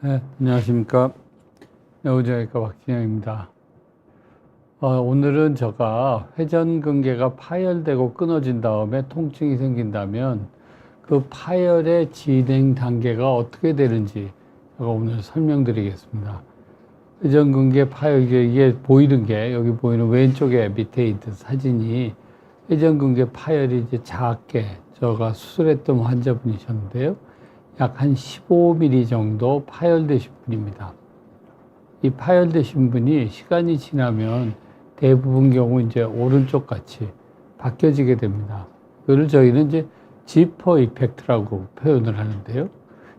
네, 안녕하십니까. 여우정외과 박진영입니다. 오늘은 제가 회전근개가 파열되고 끊어진 다음에 통증이 생긴다면 그 파열의 진행 단계가 어떻게 되는지 제가 오늘 설명드리겠습니다. 회전근개 파열, 이게 보이는 게 여기 보이는 왼쪽에 밑에 있는 사진이 회전근개 파열이 이제 작게 제가 수술했던 환자분이셨는데요. 약 한 15mm 정도 파열되신 분입니다. 이 파열되신 분이 시간이 지나면 대부분 경우 이제 오른쪽 같이 바뀌어지게 됩니다. 이거를 저희는 이제 지퍼 이펙트라고 표현을 하는데요.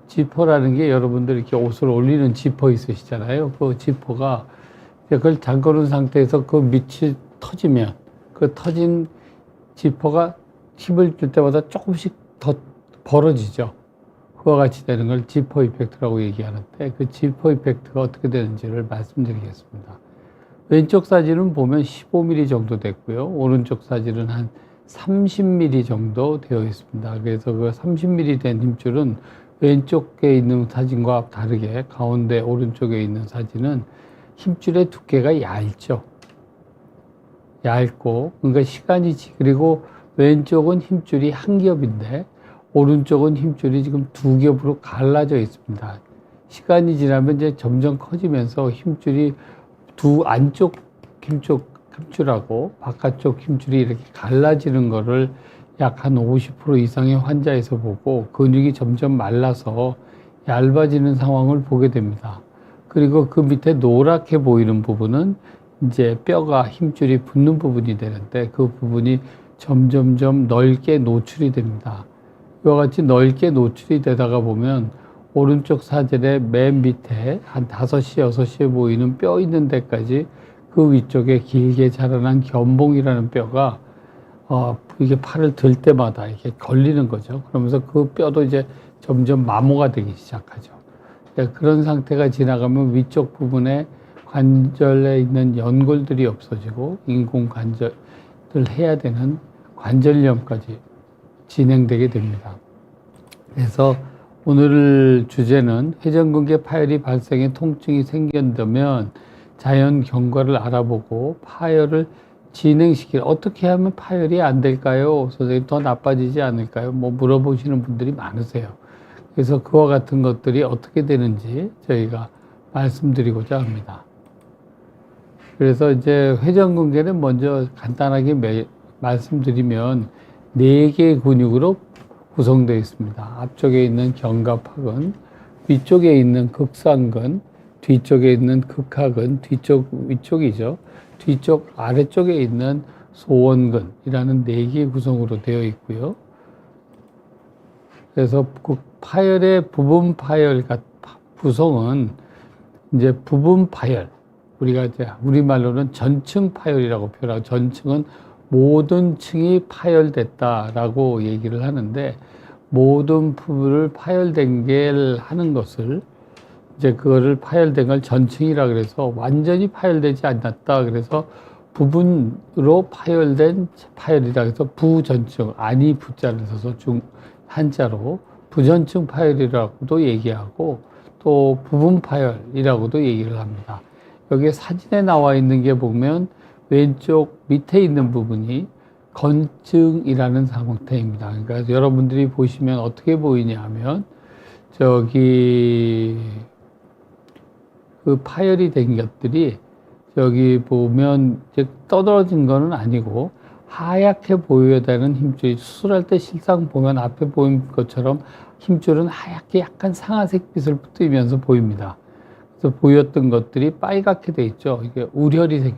지퍼라는 게 여러분들 이렇게 옷을 올리는 지퍼 있으시잖아요. 그 지퍼가 그걸 잠궈 놓은 상태에서 그 밑이 터지면 그 터진 지퍼가 힘을 줄 때마다 조금씩 더 벌어지죠. 그와 같이 되는 걸 지퍼 이펙트라고 얘기하는데 그 지퍼 이펙트가 어떻게 되는지를 말씀드리겠습니다. 왼쪽 사진은 보면 15mm 정도 됐고요. 오른쪽 사진은 한 30mm 정도 되어 있습니다. 그래서 그 30mm 된 힘줄은 왼쪽에 있는 사진과 다르게 가운데 오른쪽에 있는 사진은 힘줄의 두께가 얇죠. 얇고 그러니까 그리고 왼쪽은 힘줄이 한 겹인데 오른쪽은 힘줄이 지금 두 겹으로 갈라져 있습니다. 시간이 지나면 이제 점점 커지면서 힘줄이 안쪽 힘줄하고 바깥쪽 힘줄이 이렇게 갈라지는 거를 약 한 50% 이상의 환자에서 보고 근육이 점점 말라서 얇아지는 상황을 보게 됩니다. 그리고 그 밑에 노랗게 보이는 부분은 이제 뼈가 힘줄이 붙는 부분이 되는데 그 부분이 점점점 넓게 노출이 됩니다. 이와 같이 넓게 노출이 되다가 보면 오른쪽 사진의 맨 밑에 한 5시, 6시에 보이는 뼈 있는 데까지 그 위쪽에 길게 자라난 견봉이라는 뼈가 이게 팔을 들 때마다 이렇게 걸리는 거죠. 그러면서 그 뼈도 이제 점점 마모가 되기 시작하죠. 그런 상태가 지나가면 위쪽 부분에 관절에 있는 연골들이 없어지고 인공 관절을 해야 되는 관절염까지 진행되게 됩니다. 그래서 오늘 주제는 회전근개 파열이 발생해 통증이 생긴다면 자연 경과를 알아보고 파열을 진행시키는 어떻게 하면 파열이 안 될까요? 선생님 더 나빠지지 않을까요? 물어보시는 분들이 많으세요. 그래서 그와 같은 것들이 어떻게 되는지 저희가 말씀드리고자 합니다. 그래서 이제 회전근개는 먼저 간단하게 말씀드리면 4개의 근육으로 구성되어 있습니다. 앞쪽에 있는 견갑하근, 위쪽에 있는 극상근, 뒤쪽에 있는 극하근, 위쪽이죠. 뒤쪽 아래쪽에 있는 소원근이라는 4개의 구성으로 되어 있고요. 그래서 그 파열의 부분 파열 구성은 이제 부분 파열, 우리가 이제 우리말로는 전층 파열이라고 표현하고 전층은 모든 층이 파열됐다라고 얘기를 하는데 모든 부분을 파열된 게 하는 것을 이제 그거를 파열된 걸 전층이라 그래서 완전히 파열되지 않았다 그래서 부분으로 파열된 파열이라 그래서 부전층 아니 부자를 써서 한자로 부전층 파열이라고도 얘기하고 또 부분 파열이라고도 얘기를 합니다. 여기 사진에 나와 있는 게 보면 왼쪽 밑에 있는 부분이 건증이라는 상태입니다. 그러니까 여러분들이 보시면 어떻게 보이냐 하면 저기 그 파열이 된 것들이 저기 보면 이제 떠들어진 거는 아니고 하얗게 보여야 되는 힘줄이 수술할 때 실상 보면 앞에 보인 것처럼 힘줄은 하얗게 약간 상아색 빛을 띠면서 보입니다. 그래서 보였던 것들이 빨갛게 돼 있죠. 이게 우혈이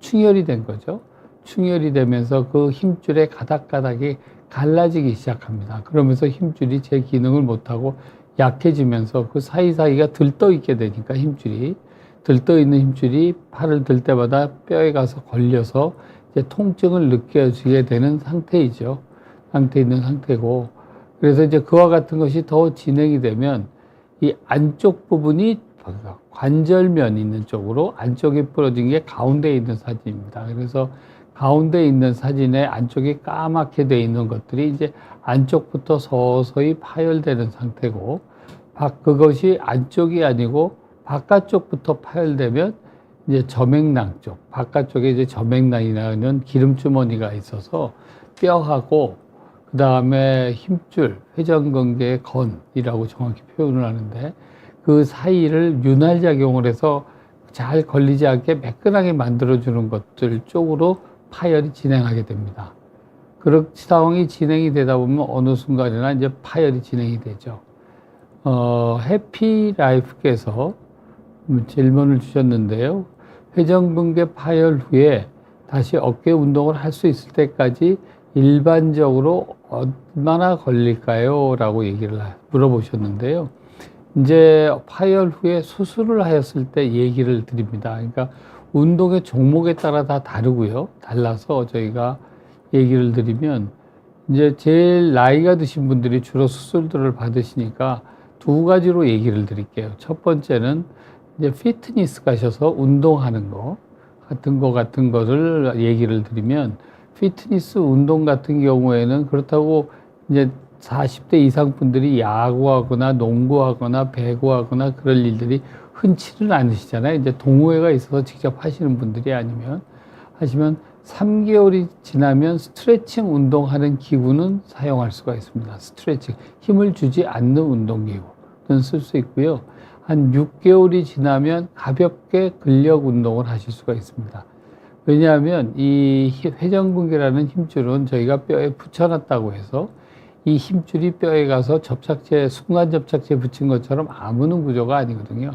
충혈이 된 거죠. 충혈이 되면서 그 힘줄의 가닥가닥이 갈라지기 시작합니다. 그러면서 힘줄이 제 기능을 못하고 약해지면서 그 사이사이가 들떠 있게 되니까 들떠 있는 힘줄이 팔을 들 때마다 뼈에 가서 걸려서 이제 통증을 느껴지게 되는 상태에 있는 상태고, 그래서 이제 그와 같은 것이 더 진행이 되면 이 안쪽 부분이 관절면 있는 쪽으로 안쪽에 부러진 게 가운데에 있는 사진입니다. 그래서 가운데에 있는 사진에 안쪽이 까맣게 되어 있는 것들이 이제 안쪽부터 서서히 파열되는 상태고 그것이 안쪽이 아니고 바깥쪽부터 파열되면 이제 저맥낭 쪽, 바깥쪽에 이제 저맥낭이라는 기름주머니가 있어서 뼈하고 그 다음에 힘줄, 회전근개의 건이라고 정확히 표현을 하는데 그 사이를 윤활작용을 해서 잘 걸리지 않게 매끈하게 만들어주는 것들 쪽으로 파열이 진행하게 됩니다. 그런 상황이 진행이 되다 보면 어느 순간이나 이제 파열이 진행이 되죠. 해피라이프께서 질문을 주셨는데요. 회전근개 파열 후에 다시 어깨 운동을 할 수 있을 때까지 일반적으로 얼마나 걸릴까요? 라고 물어보셨는데요. 이제 파열 후에 수술을 하였을 때 얘기를 드립니다. 그러니까 운동의 종목에 따라 다 다르고요. 달라서 저희가 얘기를 드리면 이제 제일 나이가 드신 분들이 주로 수술들을 받으시니까 두 가지로 얘기를 드릴게요. 첫 번째는 이제 피트니스 가셔서 운동하는 거 같은 거를 얘기를 드리면 피트니스 운동 같은 경우에는 그렇다고 이제 40대 이상 분들이 야구하거나 농구하거나 배구하거나 그럴 일들이 흔치는 않으시잖아요. 이제 동호회가 있어서 직접 하시는 분들이 하시면 3개월이 지나면 스트레칭 운동하는 기구는 사용할 수가 있습니다. 스트레칭, 힘을 주지 않는 운동기구는 쓸 수 있고요. 한 6개월이 지나면 가볍게 근력 운동을 하실 수가 있습니다. 왜냐하면 이 회전근개라는 힘줄은 저희가 뼈에 붙여놨다고 해서 이 힘줄이 뼈에 가서 순간 접착제 붙인 것처럼 아무는 구조가 아니거든요.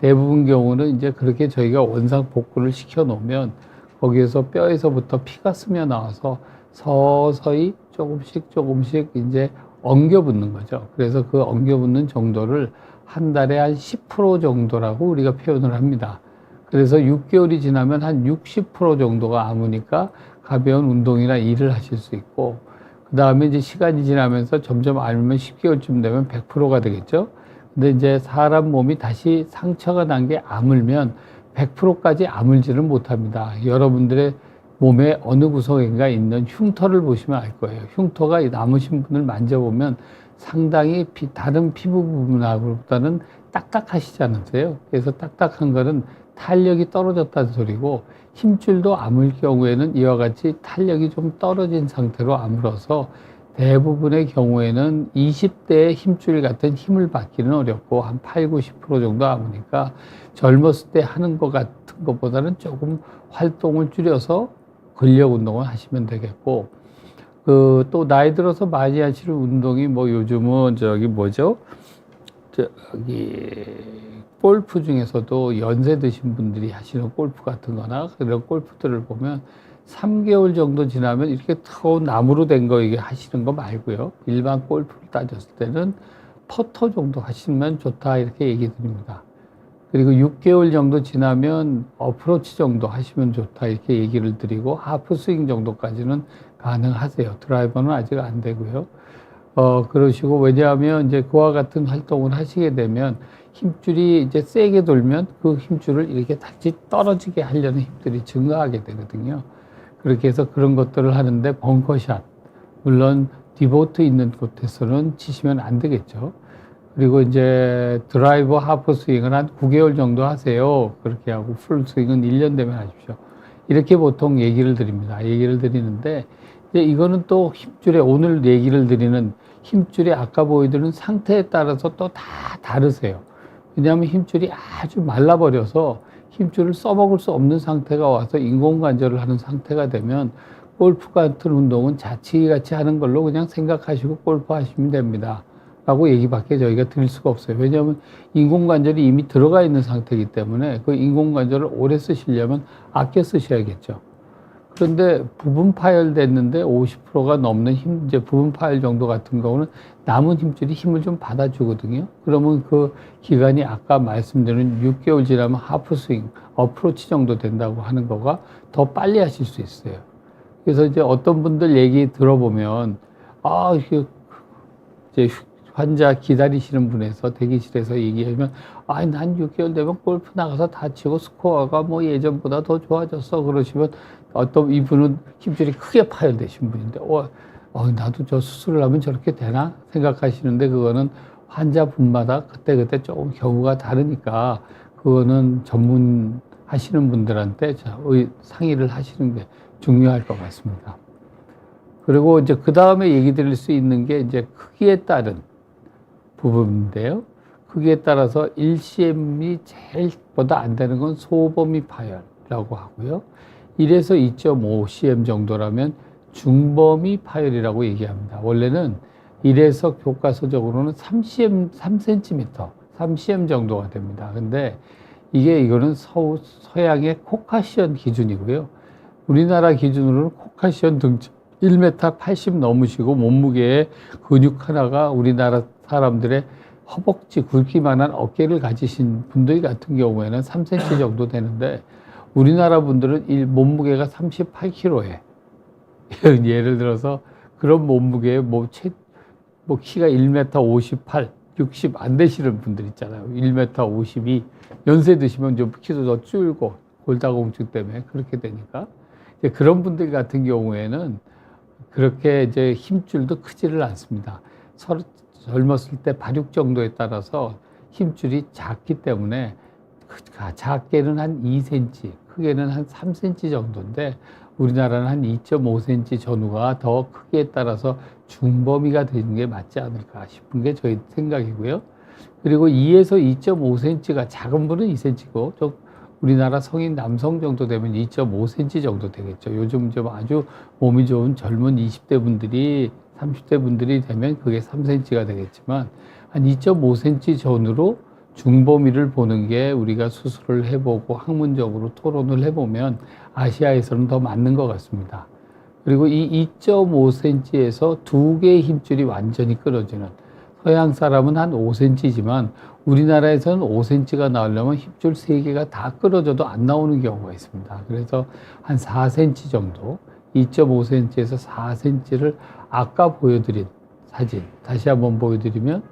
대부분 경우는 이제 그렇게 저희가 원상 복구를 시켜 놓으면 거기에서 뼈에서부터 피가 스며 나와서 서서히 조금씩 이제 엉겨 붙는 거죠. 그래서 그 엉겨 붙는 정도를 한 달에 한 10% 정도라고 우리가 표현을 합니다. 그래서 6개월이 지나면 한 60% 정도가 아무니까 가벼운 운동이나 일을 하실 수 있고, 그 다음에 이제 시간이 지나면서 점점 앓으면 10개월쯤 되면 100%가 되겠죠. 근데 이제 사람 몸이 다시 상처가 난 게 아물면 100%까지 아물지를 못합니다. 여러분들의 몸의 어느 구석인가 있는 흉터를 보시면 알 거예요. 흉터가 남으신 분을 만져보면 상당히 다른 피부 부분하고보다는 딱딱하시지 않으세요? 그래서 딱딱한 거는 탄력이 떨어졌다는 소리고, 힘줄도 아물 경우에는 이와 같이 탄력이 좀 떨어진 상태로 아물어서 대부분의 경우에는 20대의 힘줄 같은 힘을 받기는 어렵고 한 8, 90% 정도 아무니까 젊었을 때 하는 것 같은 것보다는 조금 활동을 줄여서 근력 운동을 하시면 되겠고, 또 나이 들어서 많이 하시는 운동이 요즘은 골프 중에서도 연세 드신 분들이 하시는 골프 같은 거나 그런 골프들을 보면 3개월 정도 지나면 이렇게 뜨거운 나무로 된 거 이게 하시는 거 말고요. 일반 골프를 따졌을 때는 퍼터 정도 하시면 좋다 이렇게 얘기 드립니다. 그리고 6개월 정도 지나면 어프로치 정도 하시면 좋다 이렇게 얘기를 드리고, 하프 스윙 정도까지는 가능하세요. 드라이버는 아직 안 되고요. 그러시고, 왜냐하면 이제 그와 같은 활동을 하시게 되면 힘줄이 이제 세게 돌면 그 힘줄을 이렇게 다시 떨어지게 하려는 힘들이 증가하게 되거든요. 그렇게 해서 그런 것들을 하는데 벙커샷, 물론 디보트 있는 곳에서는 치시면 안 되겠죠. 그리고 이제 드라이버 하프 스윙은 한 9개월 정도 하세요. 그렇게 하고 풀 스윙은 1년 되면 하십시오. 이렇게 보통 얘기를 드립니다. 얘기를 드리는데, 이제 이거는 또 힘줄에, 오늘 얘기를 드리는 힘줄이 아까 보여드린 상태에 따라서 또 다 다르세요. 왜냐하면 힘줄이 아주 말라버려서 힘줄을 써먹을 수 없는 상태가 와서 인공관절을 하는 상태가 되면 골프 같은 운동은 자치같이 하는 걸로 그냥 생각하시고 골프 하시면 됩니다. 라고 얘기밖에 저희가 드릴 수가 없어요. 왜냐하면 인공관절이 이미 들어가 있는 상태이기 때문에 그 인공관절을 오래 쓰시려면 아껴 쓰셔야겠죠. 그런데 부분 파열됐는데 50%가 넘는 이제 부분 파열 정도 같은 경우는 남은 힘줄이 힘을 좀 받아주거든요. 그러면 그 기간이 아까 말씀드린 6개월 지나면 하프 스윙, 어프로치 정도 된다고 하는 거가 더 빨리 하실 수 있어요. 그래서 이제 어떤 분들 얘기 들어보면, 이제 환자 기다리시는 분에서 대기실에서 얘기하면, 난 6개월 되면 골프 나가서 다치고 스코어가 예전보다 더 좋아졌어. 그러시면 어떤 이분은 힘줄이 크게 파열되신 분인데, 나도 저 수술을 하면 저렇게 되나? 생각하시는데 그거는 환자분마다 그때그때 조금 경우가 다르니까 그거는 전문하시는 분들한테 상의를 하시는 게 중요할 것 같습니다. 그리고 이제 그 다음에 얘기 드릴 수 있는 게 이제 크기에 따른 부분인데요. 크기에 따라서 1cm이 제일 보다 안 되는 건 소범위 파열이라고 하고요. 1에서 2.5cm 정도라면 중범위 파열이라고 얘기합니다. 원래는 1에서 교과서적으로는 3cm 정도가 됩니다. 근데 이거는 서양의 코카시언 기준이고요. 우리나라 기준으로는 코카시언 등급 1m 80 넘으시고 몸무게의 근육 하나가 우리나라 사람들의 허벅지 굵기만한 어깨를 가지신 분들 같은 경우에는 3cm 정도 되는데 우리나라 분들은 몸무게가 38kg에 예를 들어서 그런 몸무게에 키가 1m 58, 60 안 되시는 분들 있잖아요. 1m 52 연세 드시면 좀 키도 더 줄고 골다공증 때문에 그렇게 되니까 이제 그런 분들 같은 경우에는 그렇게 이제 힘줄도 크지를 않습니다. 젊었을 때 발육 정도에 따라서 힘줄이 작기 때문에 작게는 한 2cm, 크게는 한 3cm 정도인데 우리나라는 한 2.5cm 전후가 더 크기에 따라서 중범위가 되는 게 맞지 않을까 싶은 게 저희 생각이고요. 그리고 2에서 2.5cm가 작은 분은 2cm고 우리나라 성인 남성 정도 되면 2.5cm 정도 되겠죠. 요즘 좀 아주 몸이 좋은 젊은 20대 분들이 30대 분들이 되면 그게 3cm가 되겠지만 한 2.5cm 전후로 중범위를 보는 게 우리가 수술을 해보고 학문적으로 토론을 해보면 아시아에서는 더 맞는 것 같습니다. 그리고 이 2.5cm에서 두 개의 힘줄이 완전히 끊어지는 서양 사람은 한 5cm지만 우리나라에서는 5cm가 나오려면 힘줄 3개가 다 끊어져도 안 나오는 경우가 있습니다. 그래서 한 4cm 정도 2.5cm에서 4cm를 아까 보여드린 사진 다시 한번 보여드리면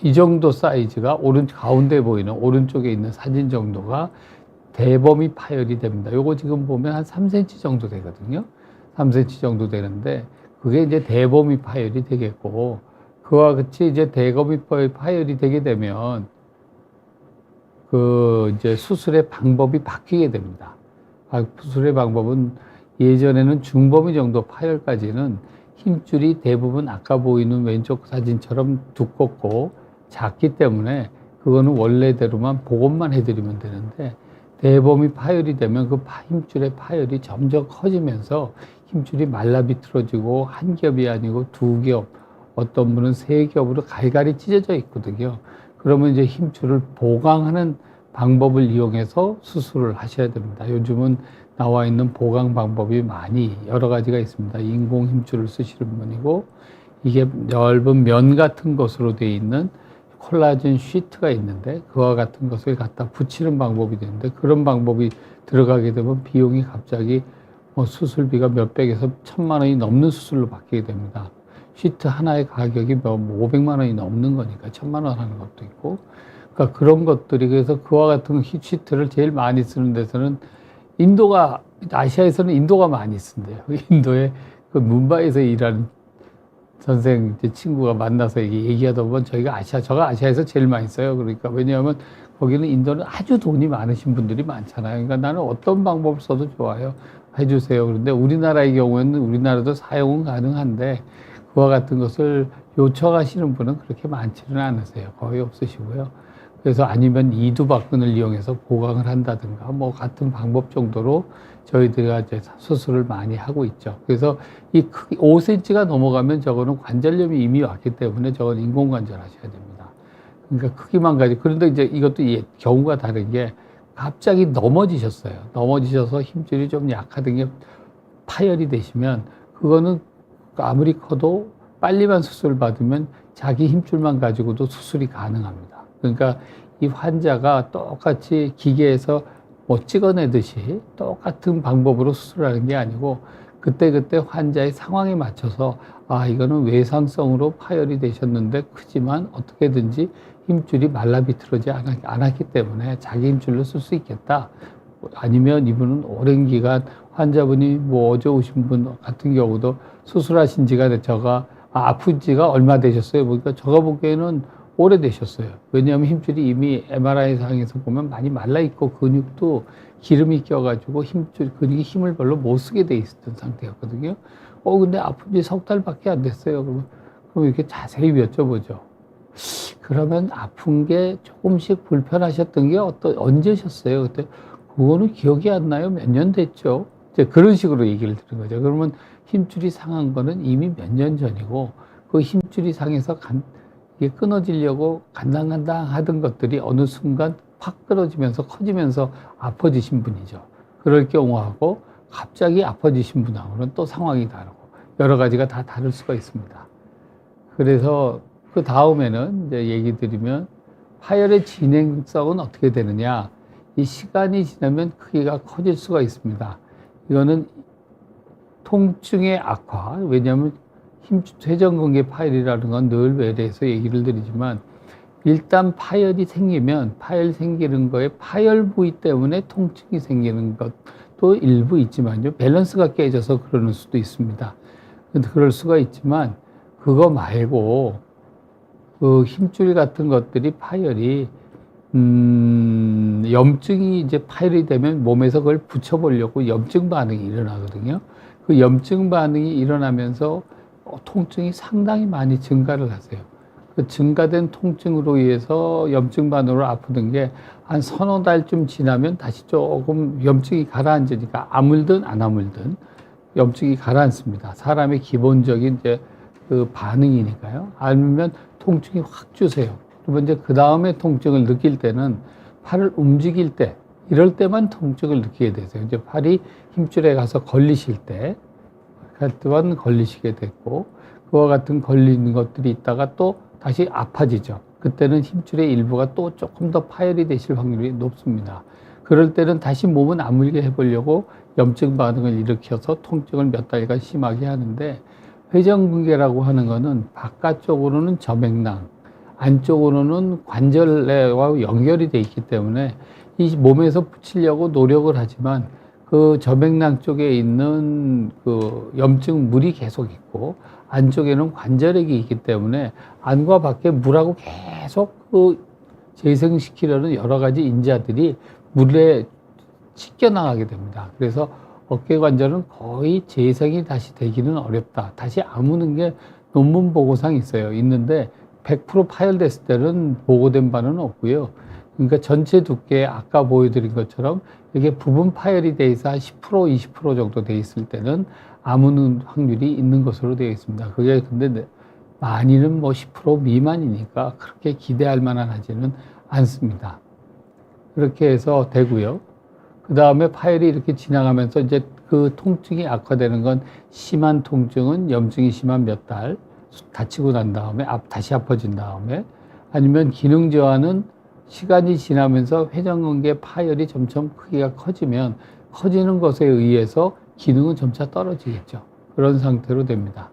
이 정도 사이즈가 가운데 보이는 오른쪽에 있는 사진 정도가 대범위 파열이 됩니다. 요거 지금 보면 한 3cm 정도 되거든요. 3cm 정도 되는데 그게 이제 대범위 파열이 되겠고 그와 같이 이제 대범위 파열이 되게 되면 이제 수술의 방법이 바뀌게 됩니다. 수술의 방법은 예전에는 중범위 정도 파열까지는 힘줄이 대부분 아까 보이는 왼쪽 사진처럼 두껍고 작기 때문에 그거는 원래대로만 복원만 해드리면 되는데 대범위 파열이 되면 그 힘줄의 파열이 점점 커지면서 힘줄이 말라비틀어지고 한 겹이 아니고 두 겹, 어떤 분은 세 겹으로 갈갈이 찢어져 있거든요. 그러면 이제 힘줄을 보강하는 방법을 이용해서 수술을 하셔야 됩니다. 요즘은 나와 있는 보강 방법이 여러 가지가 있습니다. 인공 힘줄을 쓰시는 분이고 이게 넓은 면 같은 것으로 되어 있는 콜라겐 시트가 있는데 그와 같은 것을 갖다 붙이는 방법이 되는데 그런 방법이 들어가게 되면 비용이 갑자기 수술비가 몇백에서 1,000만 원이 넘는 수술로 바뀌게 됩니다. 시트 하나의 가격이 500만 원이 넘는 거니까 1,000만 원 하는 것도 있고 그러니까 그런 것들이 그래서 그와 같은 시트를 제일 많이 쓰는 데서는 아시아에서는 인도가 많이 쓴대요. 인도에 그 뭄바이에서 일하는 선생 친구가 만나서 얘기하다 보면 저가 아시아에서 제일 많이 써요. 그러니까 왜냐하면 거기는 인도는 아주 돈이 많으신 분들이 많잖아요. 그러니까 나는 어떤 방법을 써도 좋아요. 해주세요. 그런데 우리나라의 경우에는 우리나라도 사용은 가능한데 그와 같은 것을 요청하시는 분은 그렇게 많지는 않으세요. 거의 없으시고요. 그래서 아니면 이두박근을 이용해서 보강을 한다든가 같은 방법 정도로 저희들이 이제 수술을 많이 하고 있죠. 그래서 이 크기 5cm가 넘어가면 저거는 관절염이 이미 왔기 때문에 저건 인공관절 하셔야 됩니다. 그러니까 크기만 가지고. 그런데 이제 이것도 경우가 다른 게 갑자기 넘어지셨어요. 넘어지셔서 힘줄이 좀 약하던 게 파열이 되시면 그거는 아무리 커도 빨리만 수술을 받으면 자기 힘줄만 가지고도 수술이 가능합니다. 그러니까 이 환자가 똑같이 기계에서 찍어내듯이 똑같은 방법으로 수술하는 게 아니고 그때그때 환자의 상황에 맞춰서 이거는 외상성으로 파열이 되셨는데 크지만 어떻게든지 힘줄이 말라비틀어지 않았기 때문에 자기 힘줄로 쓸 수 있겠다. 아니면 이분은 오랜 기간 환자분이 어제 오신 분 같은 경우도 수술하신 지가 아픈 지가 얼마 되셨어요? 보니까 제가 보기에는 오래되셨어요. 왜냐하면 힘줄이 이미 MRI 상에서 보면 많이 말라있고 근육도 기름이 껴가지고 근육이 힘을 별로 못 쓰게 돼 있었던 상태였거든요. 근데 아픈 지 석 달밖에 안 됐어요. 그럼 이렇게 자세히 여쭤보죠. 그러면 아픈 게 조금씩 불편하셨던 게 언제셨어요? 그때 그거는 기억이 안 나요. 몇 년 됐죠. 이제 그런 식으로 얘기를 드린 거죠. 그러면 힘줄이 상한 거는 이미 몇 년 전이고 그 힘줄이 상해서 이게 끊어지려고 간당간당 하던 것들이 어느 순간 팍 끊어지면서 커지면서 아파지신 분이죠. 그럴 경우하고 갑자기 아파지신 분하고는 또 상황이 다르고 여러 가지가 다 다를 수가 있습니다. 그래서 그 다음에는 이제 얘기 드리면 파열의 진행성은 어떻게 되느냐. 이 시간이 지나면 크기가 커질 수가 있습니다. 이거는 통증의 악화, 왜냐하면 회전근개 파열이라는 건 늘 외래에서 얘기를 드리지만 일단 파열이 생기면 파열 생기는 거에 파열 부위 때문에 통증이 생기는 것도 일부 있지만요. 밸런스가 깨져서 그러는 수도 있습니다. 그럴 수가 있지만 그거 말고 그 힘줄 같은 것들이 파열이 염증이 이제 파열이 되면 몸에서 그걸 붙여보려고 염증 반응이 일어나거든요. 그 염증 반응이 일어나면서 통증이 상당히 많이 증가를 하세요. 그 증가된 통증으로 인해서 염증 반응으로 아프던 게 한 서너 달쯤 지나면 다시 조금 염증이 가라앉으니까 아물든 안 아물든 염증이 가라앉습니다. 사람의 기본적인 이제 그 반응이니까요. 아니면 통증이 확 주세요. 그러면 이제 그 다음에 통증을 느낄 때는 팔을 움직일 때, 이럴 때만 통증을 느끼게 되세요. 이제 팔이 힘줄에 가서 걸리실 때, 또한 걸리시게 됐고, 그와 같은 걸리는 것들이 있다가 또 다시 아파지죠. 그때는 힘줄의 일부가 또 조금 더 파열이 되실 확률이 높습니다. 그럴 때는 다시 몸은 아물게 해보려고 염증 반응을 일으켜서 통증을 몇 달간 심하게 하는데, 회전근개라고 하는 거는 바깥쪽으로는 저맥낭, 안쪽으로는 관절내와 연결이 돼 있기 때문에 이 몸에서 붙이려고 노력을 하지만 그 저맥낭 쪽에 있는 그 염증 물이 계속 있고 안쪽에는 관절액이 있기 때문에 안과 밖에 물하고 계속 그 재생시키려는 여러 가지 인자들이 물에 씻겨나가게 됩니다. 그래서 어깨 관절은 거의 재생이 다시 되기는 어렵다. 다시 아무는 게 논문 보고상 있어요. 있는데 100% 파열됐을 때는 보고된 바는 없고요. 그러니까 전체 두께 아까 보여드린 것처럼 이게 부분 파열이 돼 있어 한 10%, 20% 정도 돼 있을 때는 아무는 확률이 있는 것으로 되어 있습니다. 그게 근데 많이는 뭐 10% 미만이니까 그렇게 기대할 만한 하지는 않습니다. 그렇게 해서 되고요. 그 다음에 파열이 이렇게 지나가면서 이제 그 통증이 악화되는 건 심한 통증은 염증이 심한 몇 달 다치고 난 다음에 다시 아파진 다음에 아니면 기능 저하는 시간이 지나면서 회전근개 파열이 점점 크기가 커지면 커지는 것에 의해서 기능은 점차 떨어지겠죠. 그런 상태로 됩니다.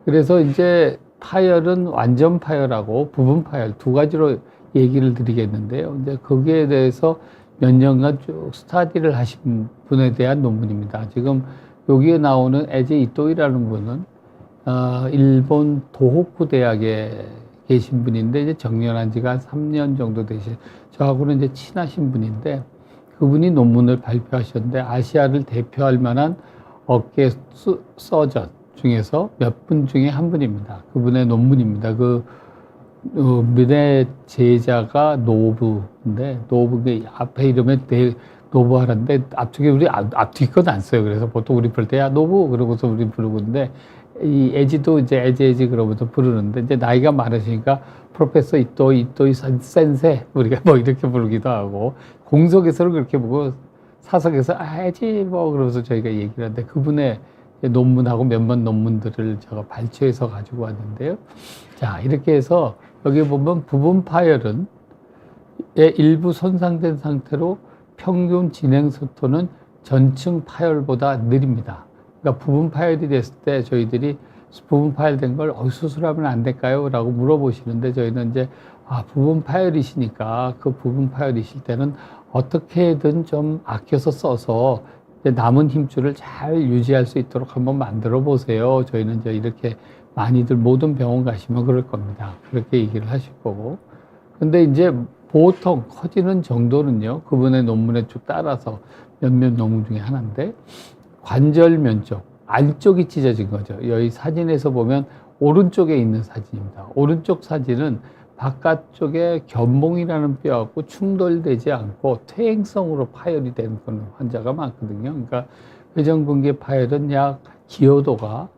그래서 이제 파열은 완전 파열하고 부분 파열 두 가지로 얘기를 드리겠는데요. 이제 거기에 대해서 몇 년간 쭉 스터디를 하신 분에 대한 논문입니다. 지금 여기에 나오는 에지 이토이라는 분은 일본 도호쿠 대학에 계신 분인데 이제 정년한 지가 한 3년 정도 되신 저하고는 이제 친하신 분인데 그분이 논문을 발표하셨는데 아시아를 대표할 만한 어깨 서전 중에서 몇 분 중에 한 분입니다. 그분의 논문입니다. 그분의 제자가 노부인데 노부가 앞에 이름에 노부하라는데 앞쪽에 우리 앞뒤건 안 써요. 그래서 보통 우리 부를 때 야 노부 그러고서 우리 부르고 있는데 이 에지도 이제 에지 그러면서 부르는데 이제 나이가 많으시니까 프로페서 이토이 센세 우리가 뭐 이렇게 부르기도 하고 공석에서는 그렇게 보고 사석에서 에지 뭐 그러면서 저희가 얘기를 하는데 그분의 논문하고 몇몇 논문들을 제가 발췌해서 가지고 왔는데요. 자 이렇게 해서 여기 보면 부분 파열은 일부 손상된 상태로 평균 진행 속도는 전층 파열보다 느립니다. 그러니까 부분 파열이 됐을 때 저희들이 부분 파열된 걸 수술하면 안 될까요? 라고 물어보시는데 저희는 이제 부분 파열이시니까 그 부분 파열이실 때는 어떻게든 좀 아껴서 써서 남은 힘줄을 잘 유지할 수 있도록 한번 만들어 보세요. 저희는 이제 이렇게 많이들 모든 병원 가시면 그럴 겁니다. 그렇게 얘기를 하실 거고. 근데 이제 보통 커지는 정도는요, 그분의 논문에 쭉 따라서 몇몇 논문 중에 하나인데, 관절 면적, 안쪽이 찢어진 거죠. 여기 사진에서 보면 오른쪽에 있는 사진입니다. 오른쪽 사진은 바깥쪽에 견봉이라는 뼈하고 충돌되지 않고 퇴행성으로 파열이 되는 그런 환자가 많거든요. 그러니까 회전근개 파열은 약 기여도가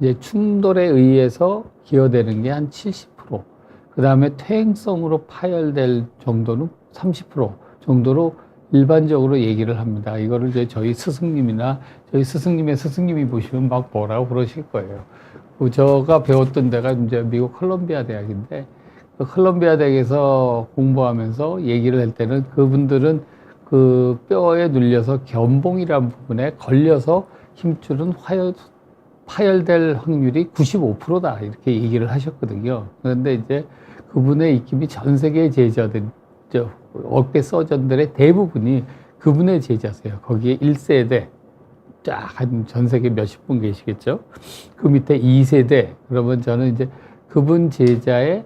이제 충돌에 의해서 기여되는 게 한 70%, 그 다음에 퇴행성으로 파열될 정도는 30% 정도로 일반적으로 얘기를 합니다. 이거를 이제 저희 스승님이나 저희 스승님의 스승님이 보시면 막 뭐라고 그러실 거예요. 제가 배웠던 데가 이제 미국 컬럼비아 대학인데, 그 컬럼비아 대학에서 공부하면서 얘기를 할 때는 그분들은 그 뼈에 눌려서 견봉이라는 부분에 걸려서 힘줄은 파열될 확률이 95%다 이렇게 얘기를 하셨거든요. 그런데 이제 그분의 입김이 전 세계 제자들, 어깨 서전들의 대부분이 그분의 제자세요. 거기에 1세대 쫙 한 전 세계 몇십 분 계시겠죠. 그 밑에 2세대, 그러면 저는 이제 그분 제자의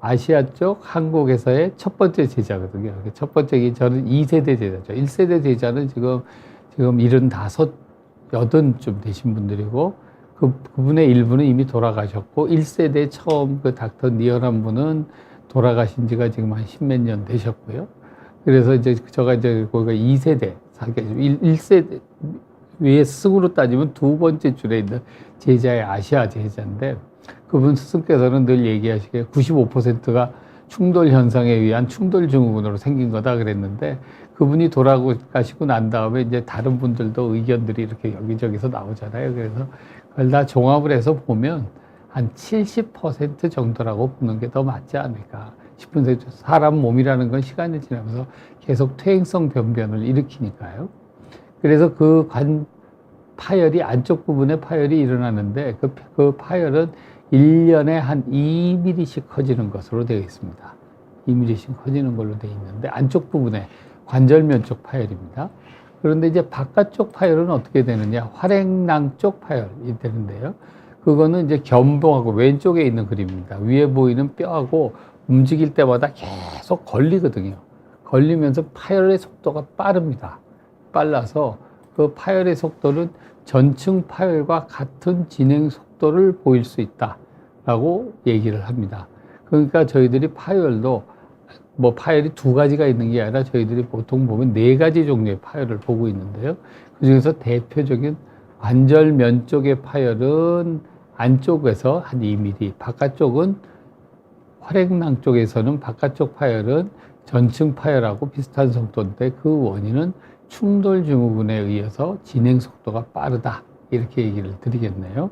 아시아 쪽 한국에서의 첫 번째 제자거든요. 첫 번째, 저는 2세대 제자죠. 1세대 제자는 지금 75, 80쯤 되신 분들이고, 그분의 일부는 이미 돌아가셨고, 1세대 처음 그 닥터 니얼한 분은 돌아가신 지가 지금 한 10몇 년 되셨고요. 그래서 이제 제가 이제 거기가 2세대, 1세대, 위에 스승으로 따지면 두 번째 줄에 있는 제자의 아시아 제자인데, 그분 스승께서는 늘 얘기하시기에 95%가 충돌 현상에 의한 충돌 증후군으로 생긴 거다 그랬는데, 그분이 돌아가시고 난 다음에 이제 다른 분들도 의견들이 이렇게 여기저기서 나오잖아요. 그래서 그걸 다 종합을 해서 보면 한 70% 정도라고 보는 게 더 맞지 않을까 싶은, 사람 몸이라는 건 시간이 지나면서 계속 퇴행성 변변을 일으키니까요. 그래서 그 파열이, 안쪽 부분에 파열이 일어나는데, 그 파열은 1년에 한 2mm씩 커지는 것으로 되어 있습니다. 2mm씩 커지는 걸로 되어 있는데, 안쪽 부분에 관절면 쪽 파열입니다. 그런데 이제 바깥쪽 파열은 어떻게 되느냐, 활액낭 쪽 파열이 되는데요. 그거는 이제 견봉하고 왼쪽에 있는 그림입니다. 위에 보이는 뼈하고 움직일 때마다 계속 걸리거든요. 걸리면서 파열의 속도가 빠릅니다. 빨라서 그 파열의 속도는 전층 파열과 같은 진행 속도를 보일 수 있다라고 얘기를 합니다. 그러니까 저희들이 파열도 뭐 파열이 두 가지가 있는 게 아니라 저희들이 보통 보면 네 가지 종류의 파열을 보고 있는데요. 그 중에서 대표적인 관절면 쪽의 파열은 안쪽에서 한 2mm, 바깥쪽은 활액낭 쪽에서는 바깥쪽 파열은 전층 파열하고 비슷한 속도인데, 그 원인은 충돌 증후군에 의해서 진행 속도가 빠르다, 이렇게 얘기를 드리겠네요.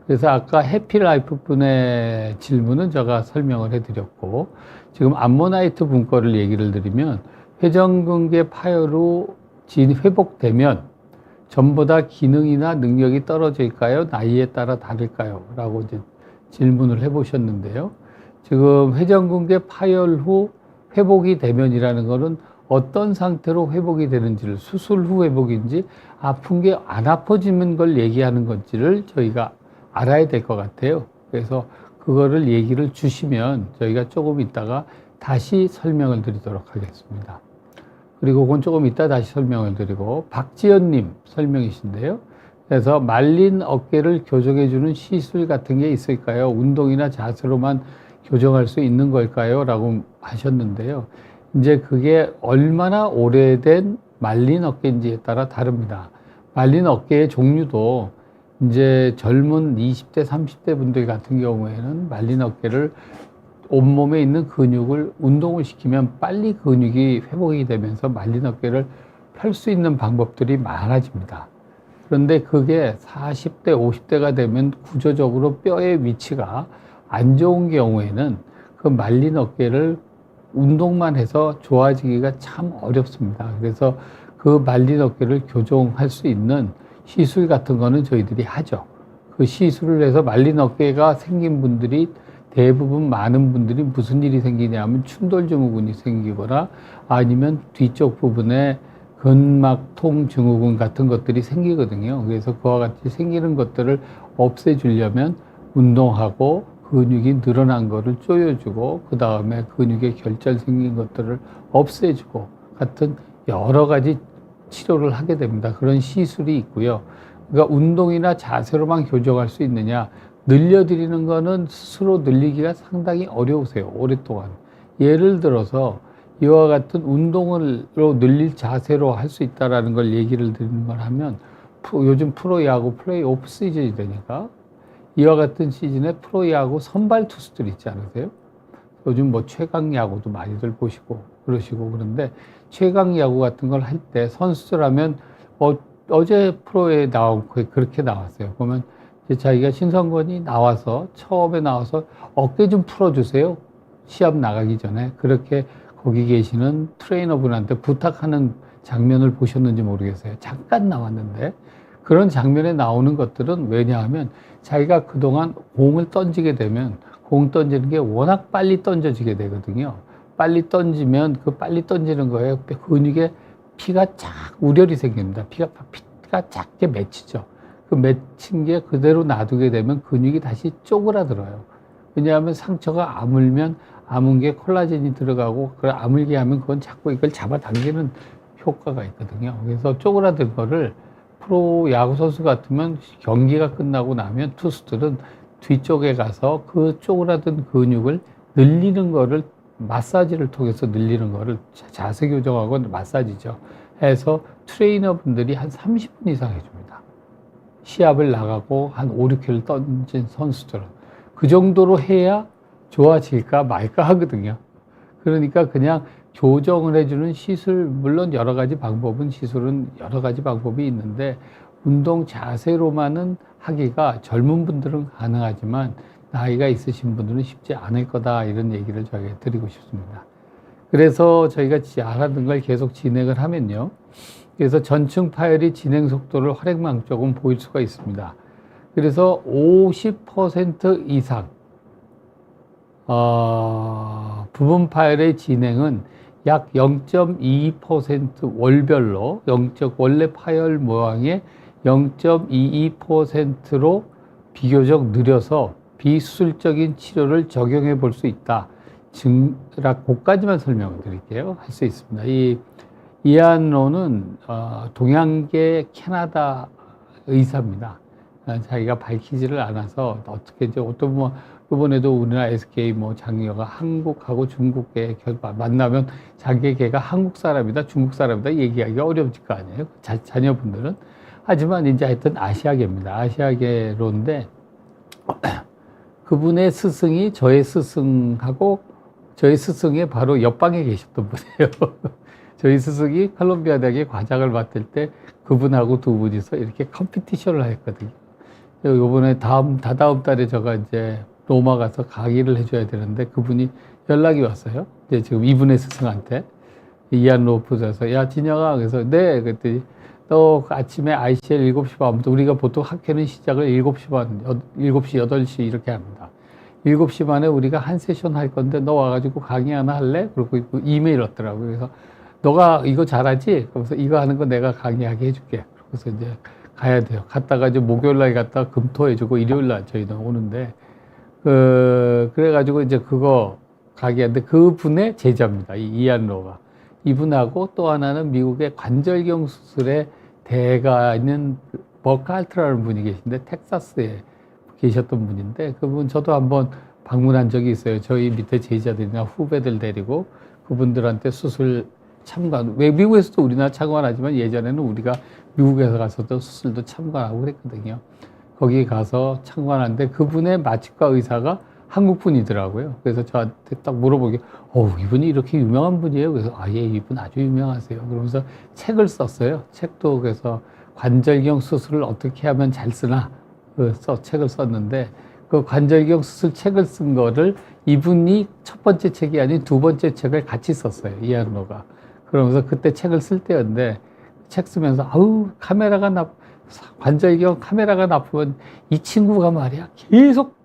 그래서 아까 해피라이프 분의 질문은 제가 설명을 해드렸고, 지금 암모나이트 분 거를 얘기를 드리면, 회전근개 파열 후 회복되면 전보다 기능이나 능력이 떨어질까요? 나이에 따라 다를까요? 라고 이제 질문을 해보셨는데요. 지금 회전근개 파열 후 회복이 되면이라는 거는 어떤 상태로 회복이 되는지를, 수술 후 회복인지 아픈 게 안 아파지는 걸 얘기하는 건지를 저희가 알아야 될 것 같아요. 그래서 그거를 얘기를 주시면 저희가 조금 있다가 다시 설명을 드리도록 하겠습니다. 그리고 그건 조금 이따 다시 설명을 드리고, 박지연님 설명이신데요. 그래서 말린 어깨를 교정해주는 시술 같은 게 있을까요? 운동이나 자세로만 교정할 수 있는 걸까요? 라고 하셨는데요. 이제 그게 얼마나 오래된 말린 어깨인지에 따라 다릅니다. 말린 어깨의 종류도 이제 젊은 20대, 30대 분들 같은 경우에는 말린 어깨를 온몸에 있는 근육을 운동을 시키면 빨리 근육이 회복이 되면서 말린 어깨를 펼 수 있는 방법들이 많아집니다. 그런데 그게 40대, 50대가 되면 구조적으로 뼈의 위치가 안 좋은 경우에는 그 말린 어깨를 운동만 해서 좋아지기가 참 어렵습니다. 그래서 그 말린 어깨를 교정할 수 있는 시술 같은 거는 저희들이 하죠. 그 시술을 해서 말린 어깨가 생긴 분들이 대부분, 많은 분들이 무슨 일이 생기냐면 충돌 증후군이 생기거나 아니면 뒤쪽 부분에 근막통 증후군 같은 것들이 생기거든요. 그래서 그와 같이 생기는 것들을 없애주려면 운동하고 근육이 늘어난 거를 조여주고 그 다음에 근육에 결절 생긴 것들을 없애주고 같은 여러 가지 치료를 하게 됩니다. 그런 시술이 있고요. 그러니까 운동이나 자세로만 교정할 수 있느냐, 늘려드리는 거는 스스로 늘리기가 상당히 어려우세요. 오랫동안. 예를 들어서 이와 같은 운동으로 늘릴 자세로 할 수 있다라는 걸 얘기를 드리는 걸 하면, 요즘 프로야구 플레이오프 시즌이 되니까 이와 같은 시즌에 프로야구 선발 투수들 있지 않으세요? 요즘 뭐 최강 야구도 많이들 보시고 그러시고, 그런데 최강 야구 같은 걸 할 때 선수들 하면 어제 프로에 그렇게 나왔어요. 보면 이제 자기가 신성건이 나와서 처음에 나와서 어깨 좀 풀어주세요. 시합 나가기 전에 그렇게 거기 계시는 트레이너분한테 부탁하는 장면을 보셨는지 모르겠어요. 잠깐 나왔는데 그런 장면에 나오는 것들은 왜냐하면 자기가 그동안 공을 던지게 되면 공 던지는 게 워낙 빨리 던져지게 되거든요. 빨리 던지면 그 빨리 던지는 거에 근육에 피가 우렬이 생깁니다. 피가 작게 맺히죠. 그 맺힌 게 그대로 놔두게 되면 근육이 다시 쪼그라들어요. 왜냐하면 상처가 아물면 아문 게 콜라겐이 들어가고, 그 아물게 하면 그건 자꾸 이걸 잡아당기는 효과가 있거든요. 그래서 쪼그라든 거를 프로 야구 선수 같으면 경기가 끝나고 나면 투수들은 뒤쪽에 가서 그 쪼그라든 근육을 늘리는 거를 마사지를 통해서 늘리는 거를 자세 교정하고 마사지죠. 해서 트레이너분들이 한 30분 이상 해줍니다. 시합을 나가고 한 5, 6회를 던진 선수들은. 그 정도로 해야 좋아질까 말까 하거든요. 그러니까 그냥 교정을 해주는 시술, 물론 시술은 여러 가지 방법이 있는데, 운동 자세로만은 하기가 젊은 분들은 가능하지만 나이가 있으신 분들은 쉽지 않을 거다, 이런 얘기를 저희가 드리고 싶습니다. 그래서 저희가 알아둔 걸 계속 진행을 하면요. 그래서 전층 파열이 진행 속도를 활액망적으로 보일 수가 있습니다. 그래서 50% 이상 부분 파열의 진행은 약 0.22% 월별로 원래 파열 모양의 0.22%로 비교적 느려서 비수술적인 치료를 적용해 볼 수 있다. 그까지만 설명을 드릴게요. 할 수 있습니다. 이안로는 동양계 캐나다 의사입니다. 자기가 밝히지를 않아서 어떻게 이제 이번에도 우리나라 SK 장녀가 한국하고 중국계 만나면 자기 걔가 한국 사람이다, 중국 사람이다 얘기하기가 어려울 거 아니에요. 자녀분들은. 하지만 이제 하여튼 아시아계입니다. 아시아계로인데 그분의 스승이 저의 스승하고 저희 스승의 바로 옆방에 계셨던 분이에요. 저희 스승이 콜롬비아 대학에 과장을 맡을 때 그분하고 두 분이서 이렇게 컴피티션을 했거든요. 요번에 다다음 달에 제가 이제 로마 가서 강의를 해줘야 되는데 그분이 연락이 왔어요. 이제 지금 이분의 스승한테. 이안 로프에서, 야, 진영아. 그래서, 네. 그랬더니, 너 아침에 ICL 7시 반부터, 우리가 보통 학회는 시작을 7시 반, 7시, 8시 이렇게 합니다. 7시 반에 우리가 한 세션 할 건데 너 와가지고 강의 하나 할래? 그리고 이메일 왔더라고요. 그래서 너가 이거 잘하지? 그래서 이거 하는 거 내가 강의하게 해줄게. 그래서 이제 가야 돼요. 갔다가 이제 목요일 날 갔다가 금토 해주고 일요일 날 저희는 오는데, 그래가지고 이제 그거 가게하는데 그분의 제자입니다. 이안로가. 이분하고 또 하나는 미국의 관절경 수술에 대가 있는 버칼트라는 분이 계신데 텍사스에 계셨던 분인데, 그분 저도 한번 방문한 적이 있어요. 저희 밑에 제자들이나 후배들 데리고 그분들한테 수술 참관, 왜 미국에서도 우리나라 참관하지만 예전에는 우리가 미국에서 가서도 수술도 참관하고 그랬거든요. 거기 가서 참관하는데 그분의 마취과 의사가 한국 분이더라고요. 그래서 저한테 딱 물어보게, 이분이 이렇게 유명한 분이에요? 그래서, 예, 이분 아주 유명하세요. 그러면서 책을 썼어요. 책도 그래서 관절경 수술을 어떻게 하면 잘 쓰나, 책을 썼는데, 그 관절경 수술 책을 쓴 거를 이분이 첫 번째 책이 아닌 두 번째 책을 같이 썼어요. 이안로가. 그러면서 그때 책을 쓸 때였는데, 책 쓰면서, 관절경 카메라가 나쁘면 이 친구가 말이야, 계속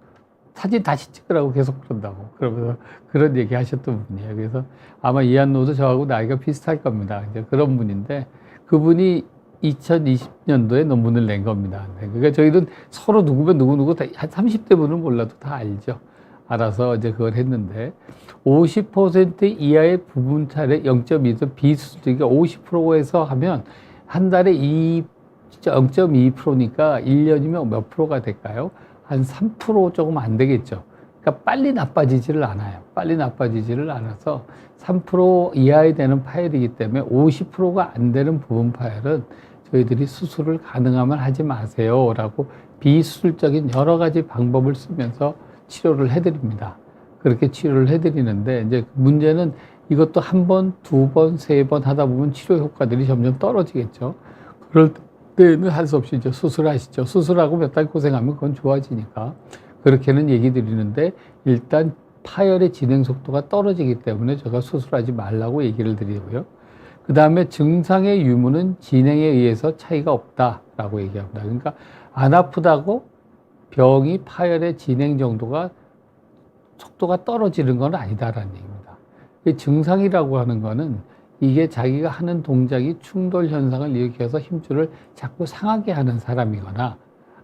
사진 다시 찍으라고 계속 그런다고. 그러면서 그런 얘기 하셨던 분이에요. 그래서 아마 이안로도 저하고 나이가 비슷할 겁니다. 이제 그런 분인데, 그분이 2020년도에 논문을 낸 겁니다. 그러니까 저희는 서로 누구면 누구 다 한 30대 분은 몰라도 다 알죠. 알아서 이제 그걸 했는데 50% 이하의 부분 차례 0.2도 비수술이가 50%에서 하면 한 달에 0.2%니까 1년이면 몇 프로가 될까요? 한 3% 조금 안 되겠죠. 그러니까 빨리 나빠지지를 않아요. 빨리 나빠지지를 않아서 3% 이하에 되는 파열이기 때문에 50%가 안 되는 부분 파열은 저희들이 수술을 가능하면 하지 마세요 라고 비수술적인 여러 가지 방법을 쓰면서 치료를 해드립니다. 그렇게 치료를 해드리는데 이제 문제는 이것도 한 번, 두 번, 세 번 하다 보면 치료 효과들이 점점 떨어지겠죠. 그럴 때는 할 수 없이 이제 수술하시죠. 수술하고 몇 달 고생하면 그건 좋아지니까. 그렇게는 얘기 드리는데 일단 파열의 진행 속도가 떨어지기 때문에 제가 수술하지 말라고 얘기를 드리고요. 그 다음에 증상의 유무는 진행에 의해서 차이가 없다라고 얘기합니다. 그러니까 안 아프다고 병이 파열의 진행 정도가 속도가 떨어지는 건 아니다라는 얘기입니다. 증상이라고 하는 거는 이게 자기가 하는 동작이 충돌 현상을 일으켜서 힘줄을 자꾸 상하게 하는 사람이거나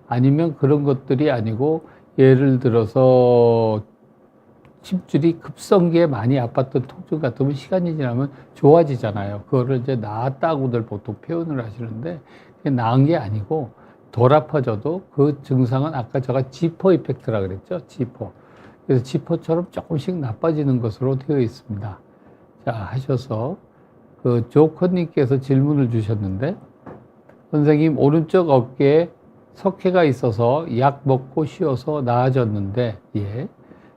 아니면 그런 것들이 아니고 예를 들어서 힘줄이 급성기에 많이 아팠던 통증 같으면 시간이 지나면 좋아지잖아요. 그거를 이제 나았다고들 보통 표현을 하시는데 그게 나은 게 아니고 덜 아파져도 그 증상은 아까 제가 지퍼 이펙트라 그랬죠. 지퍼. 그래서 지퍼처럼 조금씩 나빠지는 것으로 되어 있습니다. 자, 하셔서 그 조커님께서 질문을 주셨는데 선생님 오른쪽 어깨에 석회가 있어서 약 먹고 쉬어서 나아졌는데 예.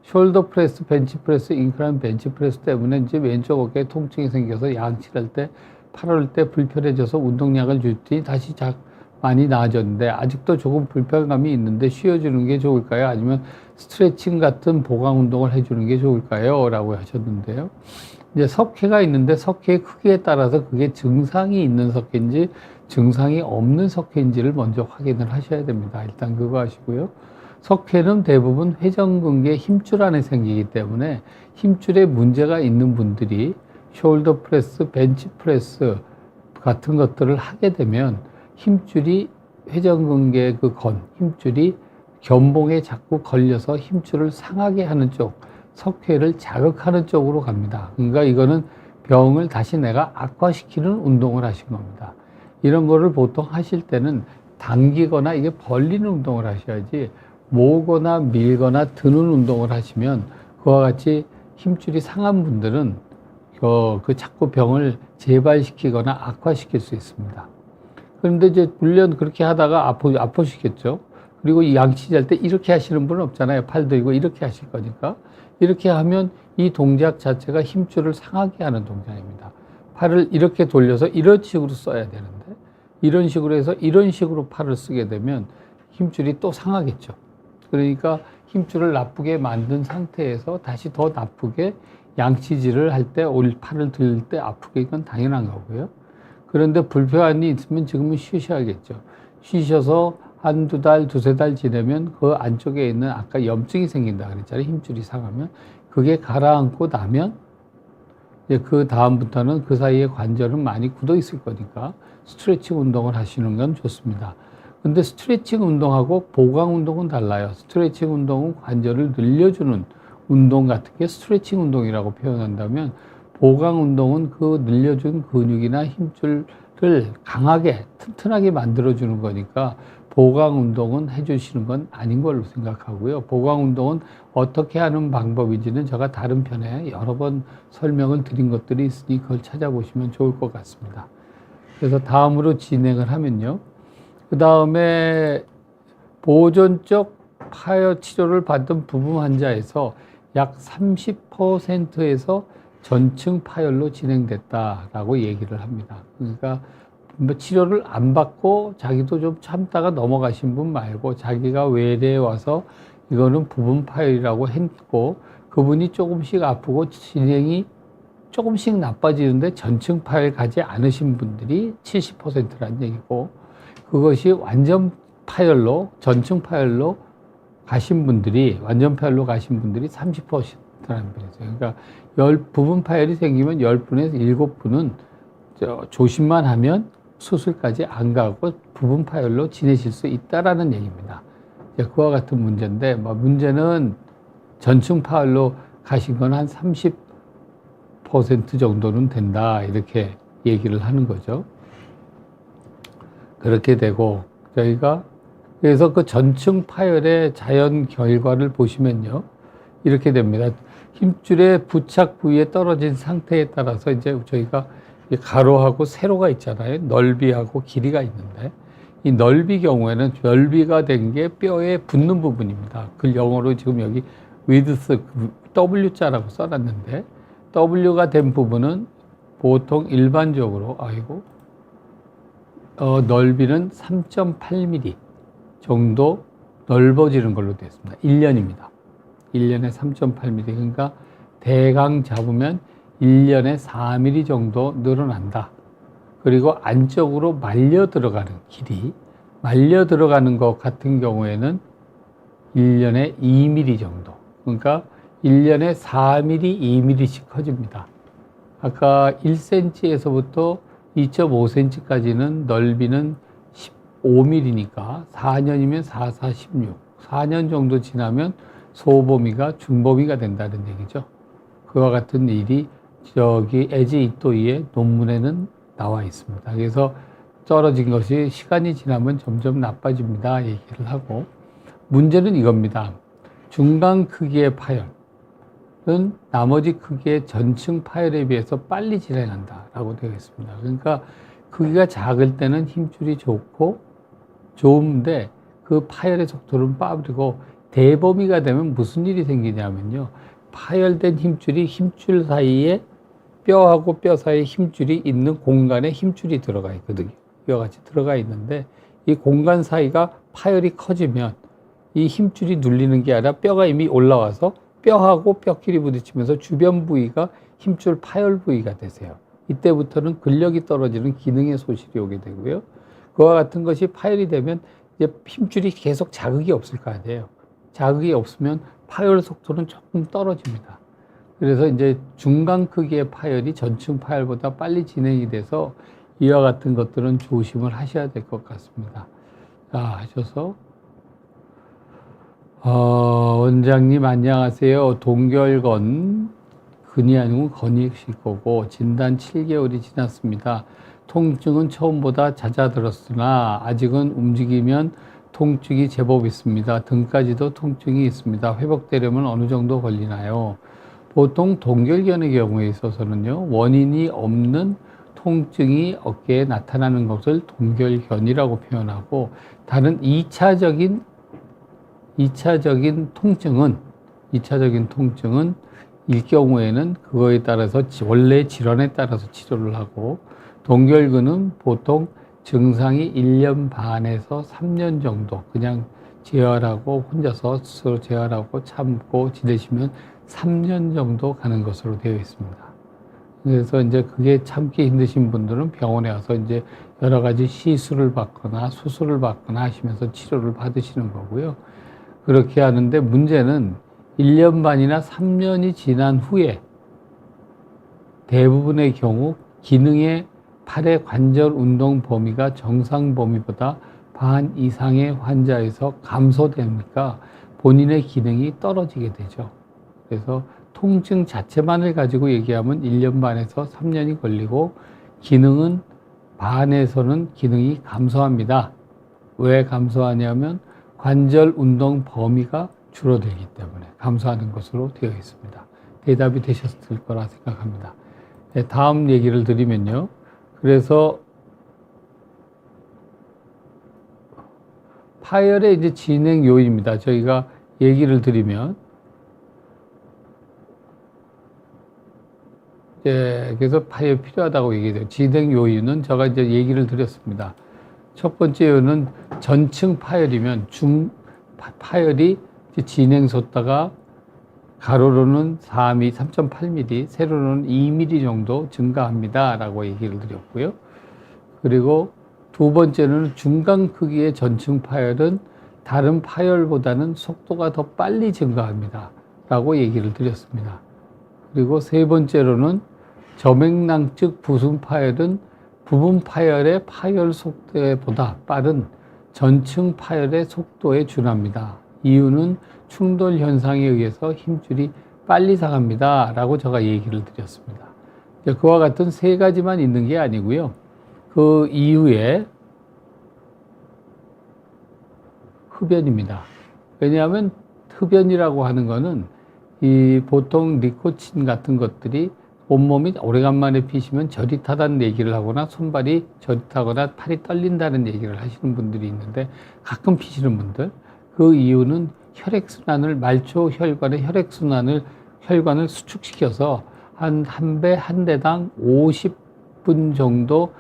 숄더 프레스, 벤치 프레스, 인클라인 벤치 프레스 때문에 이제 왼쪽 어깨에 통증이 생겨서 양치할 때, 팔을 때 불편해져서 운동약을 줬더니 다시 많이 나아졌는데 아직도 조금 불편감이 있는데 쉬어주는 게 좋을까요? 아니면 스트레칭 같은 보강 운동을 해주는 게 좋을까요? 라고 하셨는데요. 이제 석회가 있는데 석회의 크기에 따라서 그게 증상이 있는 석회인지 증상이 없는 석회인지를 먼저 확인을 하셔야 됩니다. 일단 그거 하시고요. 석회는 대부분 회전근개 힘줄 안에 생기기 때문에 힘줄에 문제가 있는 분들이 숄더 프레스, 벤치 프레스 같은 것들을 하게 되면 힘줄이 회전근개 힘줄이 견봉에 자꾸 걸려서 힘줄을 상하게 하는 쪽, 석회를 자극하는 쪽으로 갑니다. 그러니까 이거는 병을 다시 내가 악화시키는 운동을 하신 겁니다. 이런 거를 보통 하실 때는 당기거나 이게 벌리는 운동을 하셔야지 모으거나 밀거나 드는 운동을 하시면 그와 같이 힘줄이 상한 분들은 그 자꾸 병을 재발시키거나 악화시킬 수 있습니다. 그런데 이제 물론 그렇게 하다가 아프시겠죠. 그리고 이 양치질 때 이렇게 하시는 분은 없잖아요. 팔 들고 이렇게 하실 거니까. 이렇게 하면 이 동작 자체가 힘줄을 상하게 하는 동작입니다. 팔을 이렇게 돌려서 이런 식으로 써야 되는데 이런 식으로 해서 이런 식으로 팔을 쓰게 되면 힘줄이 또 상하겠죠. 그러니까 힘줄을 나쁘게 만든 상태에서 다시 더 나쁘게 양치질을 할 때 팔을 들 때 아프게 이건 당연한 거고요. 그런데 불편함이 있으면 지금은 쉬셔야겠죠. 쉬셔서 한두 달, 두세 달 지내면 그 안쪽에 있는 아까 염증이 생긴다 그랬잖아요. 힘줄이 상하면. 그게 가라앉고 나면 이제 그 다음부터는 그 사이에 관절은 많이 굳어 있을 거니까 스트레칭 운동을 하시는 건 좋습니다. 근데 스트레칭 운동하고 보강 운동은 달라요. 스트레칭 운동은 관절을 늘려주는 운동 같은 게 스트레칭 운동이라고 표현한다면 보강 운동은 그 늘려준 근육이나 힘줄을 강하게 튼튼하게 만들어주는 거니까 보강 운동은 해주시는 건 아닌 걸로 생각하고요. 보강 운동은 어떻게 하는 방법인지는 제가 다른 편에 여러 번 설명을 드린 것들이 있으니 그걸 찾아보시면 좋을 것 같습니다. 그래서 다음으로 진행을 하면요. 그 다음에 보존적 파열 치료를 받던 부분 환자에서 약 30%에서 전층 파열로 진행됐다라고 얘기를 합니다. 그러니까 뭐 치료를 안 받고 자기도 좀 참다가 넘어가신 분 말고 자기가 외래에 와서 이거는 부분 파열이라고 했고 그분이 조금씩 아프고 진행이 조금씩 나빠지는데 전층 파열 가지 않으신 분들이 70%라는 얘기고 그것이 완전 파열로 전층 파열로 가신 분들이 완전 파열로 가신 분들이 30%라는 거죠. 그러니까 부분 파열이 생기면 10분에서 7분은 조심만 하면 수술까지 안 가고 부분 파열로 지내실 수 있다라는 얘기입니다. 그와 같은 문제인데, 문제는 전층 파열로 가신 건 한 30% 정도는 된다, 이렇게 얘기를 하는 거죠. 그렇게 되고, 저희가 그래서 그 전층 파열의 자연 결과를 보시면요, 이렇게 됩니다. 힘줄의 부착 부위에 떨어진 상태에 따라서 이제 저희가 가로하고 세로가 있잖아요. 넓이하고 길이가 있는데, 이 넓이 경우에는 넓이가 된 게 뼈에 붙는 부분입니다. 그 영어로 지금 여기 width W자라고 써놨는데, W가 된 부분은 보통 일반적으로 넓이는 3.8mm 정도 넓어지는 걸로 되어 있습니다. 1년입니다. 1년에 3.8mm. 그러니까 대강 잡으면 1년에 4mm 정도 늘어난다. 그리고 안쪽으로 말려 들어가는 길이, 말려 들어가는 것 같은 경우에는 1년에 2mm 정도. 그러니까 1년에 4mm, 2mm씩 커집니다. 아까 1cm에서부터 2.5cm까지는 넓이는 15mm니까 4년이면 4, 4, 16. 4년 정도 지나면 소범위가 중범위가 된다는 얘기죠. 그와 같은 일이 저기 에지 이토이의 논문에는 나와 있습니다. 그래서 떨어진 것이 시간이 지나면 점점 나빠집니다, 얘기를 하고, 문제는 이겁니다. 중간 크기의 파열은 나머지 크기의 전층 파열에 비해서 빨리 진행한다라고 되어 있습니다. 그러니까 크기가 작을 때는 힘줄이 좋은데 그 파열의 속도는 빠르고, 대범위가 되면 무슨 일이 생기냐면요, 파열된 힘줄 사이에 뼈하고 뼈 사이에 힘줄이 있는 공간에 힘줄이 들어가 있거든요. 이와 같이 들어가 있는데, 이 공간 사이가 파열이 커지면 이 힘줄이 눌리는 게 아니라 뼈가 이미 올라와서 뼈하고 뼈끼리 부딪히면서 주변 부위가 힘줄 파열 부위가 되세요. 이때부터는 근력이 떨어지는 기능의 소실이 오게 되고요. 그와 같은 것이 파열이 되면 이제 힘줄이 계속 자극이 없을 거 아니에요. 자극이 없으면 파열 속도는 조금 떨어집니다. 그래서 이제 중간 크기의 파열이 전층 파열보다 빨리 진행이 돼서 이와 같은 것들은 조심을 하셔야 될 것 같습니다. 자, 하셔서 원장님 안녕하세요. 동결건 근이 아니고 건이실 거고 진단 7개월이 지났습니다. 통증은 처음보다 잦아들었으나 아직은 움직이면 통증이 제법 있습니다. 등까지도 통증이 있습니다. 회복되려면 어느 정도 걸리나요? 보통 동결견의 경우에 있어서는요, 원인이 없는 통증이 어깨에 나타나는 것을 동결견이라고 표현하고, 다른 2차적인 통증은 일 경우에는 그거에 따라서 원래 질환에 따라서 치료를 하고, 동결근은 보통 증상이 1년 반에서 3년 정도 그냥 재활하고 혼자서 스스로 재활하고 참고 지내시면 3년 정도 가는 것으로 되어 있습니다. 그래서 이제 그게 참기 힘드신 분들은 병원에 와서 이제 여러 가지 시술을 받거나 수술을 받거나 하시면서 치료를 받으시는 거고요. 그렇게 하는데, 문제는 1년 반이나 3년이 지난 후에 대부분의 경우 기능의 팔의 관절 운동 범위가 정상 범위보다 반 이상의 환자에서 감소되니까 본인의 기능이 떨어지게 되죠. 그래서 통증 자체만을 가지고 얘기하면 1년 반에서 3년이 걸리고, 기능은 반에서는 기능이 감소합니다. 왜 감소하냐면 관절 운동 범위가 줄어들기 때문에 감소하는 것으로 되어 있습니다. 대답이 되셨을 거라 생각합니다. 네, 다음 얘기를 드리면요. 그래서 파열의 이제 진행 요인입니다. 저희가 얘기를 드리면, 그래서 파열이 필요하다고 얘기해요. 진행 요인은 제가 이제 얘기를 드렸습니다. 첫 번째 요인은 전층 파열이면 파열이 진행 속도가 가로로는 3.8mm, 세로로는 2mm 정도 증가합니다 라고 얘기를 드렸고요. 그리고 두 번째는 중간 크기의 전층 파열은 다른 파열보다는 속도가 더 빨리 증가합니다 라고 얘기를 드렸습니다. 그리고 세 번째로는 저맥낭측 부순 파열은 부분 파열의 파열 속도보다 빠른 전층 파열의 속도에 준합니다. 이유는 충돌 현상에 의해서 힘줄이 빨리 상합니다. 라고 제가 얘기를 드렸습니다. 그와 같은 세 가지만 있는 게 아니고요. 그 이후에 흡연입니다. 왜냐하면 흡연이라고 하는 거는 이 보통 니코틴 같은 것들이 온몸이 오래간만에 피시면 저릿하다는 얘기를 하거나 손발이 저릿하거나 팔이 떨린다는 얘기를 하시는 분들이 있는데 가끔 피시는 분들 그 이유는 혈액순환을 말초 혈관의 혈관을 수축시켜서 한 배 한 대당 50분 정도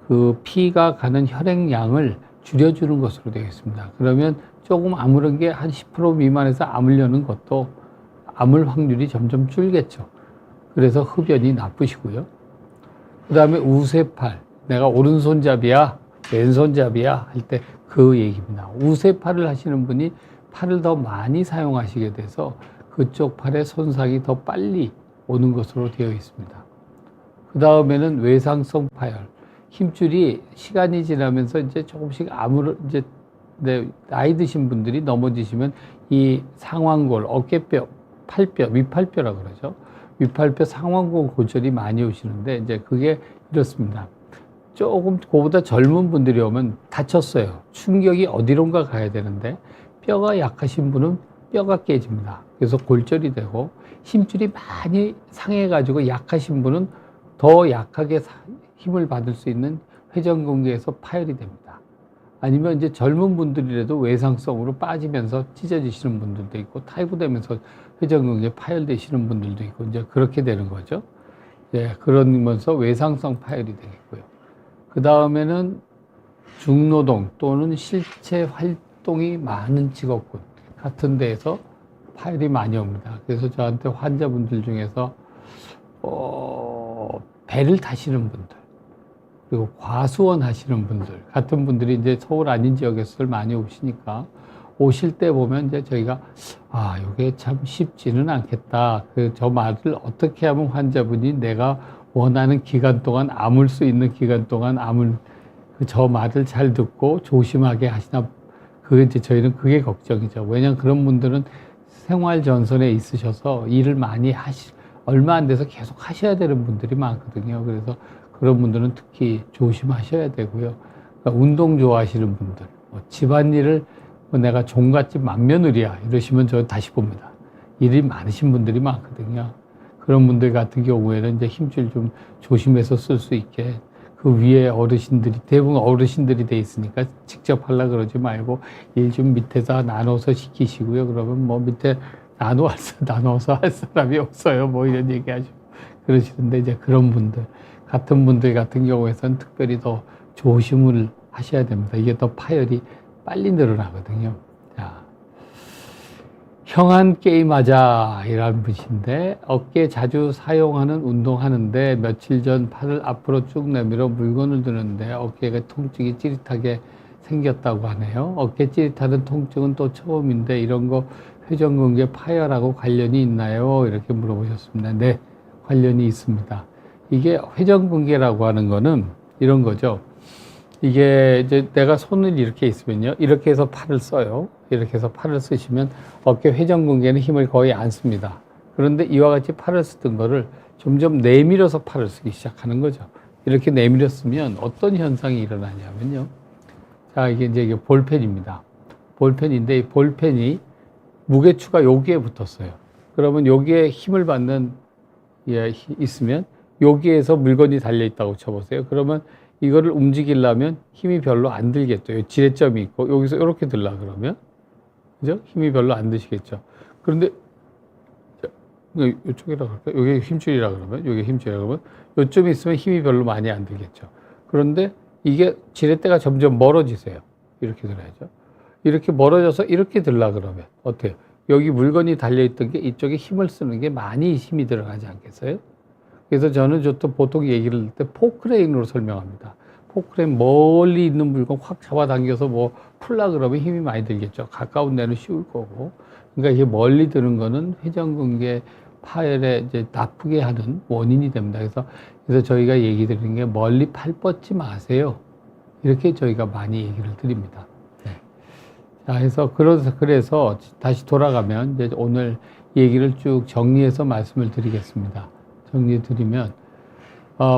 그 피가 가는 혈액량을 줄여주는 것으로 되어 있습니다. 그러면 조금 아무런 게 한 10% 미만에서 암으려는 것도 암을 확률이 점점 줄겠죠. 그래서 흡연이 나쁘시고요. 그 다음에 우세팔, 내가 오른손잡이야, 왼손잡이야 할 때 그 얘기입니다. 우세팔을 하시는 분이 팔을 더 많이 사용하시게 돼서 그쪽 팔의 손상이 더 빨리 오는 것으로 되어 있습니다. 그 다음에는 외상성 파열. 힘줄이 시간이 지나면서 이제 조금씩 이제 나이 드신 분들이 넘어지시면 이 상완골, 어깨뼈, 팔뼈, 윗팔뼈라고 그러죠. 윗팔뼈 상완골 골절이 많이 오시는데 이제 그게 이렇습니다. 조금 그보다 젊은 분들이 오면 다쳤어요. 충격이 어디론가 가야 되는데 뼈가 약하신 분은 뼈가 깨집니다. 그래서 골절이 되고 힘줄이 많이 상해가지고 약하신 분은 더 약하게 힘을 받을 수 있는 회전근개에서 파열이 됩니다. 아니면 이제 젊은 분들이라도 외상성으로 빠지면서 찢어지시는 분들도 있고 탈구되면서 회전근개 파열되시는 분들도 있고 이제 그렇게 되는 거죠. 예, 그러면서 외상성 파열이 되겠고요. 그 다음에는 중노동 또는 실체 활동이 많은 직업군 같은 데에서 파열이 많이 옵니다. 그래서 저한테 환자분들 중에서 배를 타시는 분들 그리고 과수원 하시는 분들 같은 분들이 이제 서울 아닌 지역에서 많이 오시니까 오실 때 보면 이제 저희가 이게 참 쉽지는 않겠다. 저 말을 어떻게 하면 환자분이 내가 원하는 기간 동안 아물 수 있는 기간 동안 저 말을 잘 듣고 조심하게 하시나. 그게 이제 저희는 그게 걱정이죠. 왜냐하면 그런 분들은 생활 전선에 있으셔서 일을 많이 얼마 안 돼서 계속 하셔야 되는 분들이 많거든요. 그래서 그런 분들은 특히 조심하셔야 되고요. 그러니까 운동 좋아하시는 분들, 집안일을 내가 종갓집 맏며느리야 이러시면 저 다시 봅니다. 일이 많으신 분들이 많거든요. 그런 분들 같은 경우에는 이제 힘줄 좀 조심해서 쓸 수 있게 그 위에 어르신들이 대부분 어르신들이 돼 있으니까 직접 하려고 그러지 말고 일 좀 밑에서 나눠서 시키시고요. 그러면 뭐 밑에 나눠서 할 사람이 없어요. 뭐 이런 얘기 하시고 그러시는데 이제 그런 분들 같은 경우에서는 특별히 더 조심을 하셔야 됩니다. 이게 더 파열이 빨리 늘어나거든요. 자, 형한 게임하자 이라는 분인데 어깨 자주 사용하는 운동하는데 며칠 전 팔을 앞으로 쭉 내밀어 물건을 드는데 어깨가 통증이 찌릿하게 생겼다고 하네요. 어깨 찌릿하는 통증은 또 처음인데 이런 거 회전근개 파열하고 관련이 있나요? 이렇게 물어보셨습니다. 네, 관련이 있습니다. 이게 회전근개라고 하는 거는 이런 거죠. 이게 이제 내가 손을 이렇게 있으면요. 이렇게 해서 팔을 써요. 이렇게 해서 팔을 쓰시면 어깨 회전근개는 힘을 거의 안 씁니다. 그런데 이와 같이 팔을 쓰던 거를 점점 내밀어서 팔을 쓰기 시작하는 거죠. 이렇게 내밀었으면 어떤 현상이 일어나냐면요. 자, 이게 볼펜입니다. 볼펜인데 이 볼펜이 무게추가 여기에 붙었어요. 그러면 여기에 힘을 받는 있으면 여기에서 물건이 달려 있다고 쳐보세요. 그러면 이거를 움직이려면 힘이 별로 안 들겠죠. 지렛점이 있고 여기서 이렇게 들라 그러면 그죠? 힘이 별로 안 드시겠죠. 그런데 이쪽이라 그럴까요? 여기 힘줄이라 그러면 여기 힘줄이라 그러면 요점이 있으면 힘이 별로 많이 안 들겠죠. 그런데 이게 지렛대가 점점 멀어지세요. 이렇게 들어야죠. 이렇게 멀어져서 이렇게 들라 그러면 어때요? 여기 물건이 달려있던 게 이쪽에 힘을 쓰는 게 많이 힘이 들어가지 않겠어요? 그래서 저는 보통 얘기를 할 때 포크레인으로 설명합니다. 포크레인 멀리 있는 물건 확 잡아당겨서 뭐 풀라 그러면 힘이 많이 들겠죠. 가까운 데는 쉬울 거고. 그러니까 이게 멀리 드는 거는 회전근개 파열에 이제 나쁘게 하는 원인이 됩니다. 그래서 그래서 저희가 얘기 드리는 게 멀리 팔 뻗지 마세요. 이렇게 저희가 많이 얘기를 드립니다. 네. 자, 그래서 다시 돌아가면 이제 오늘 얘기를 쭉 정리해서 말씀을 드리겠습니다. 정리해 드리면,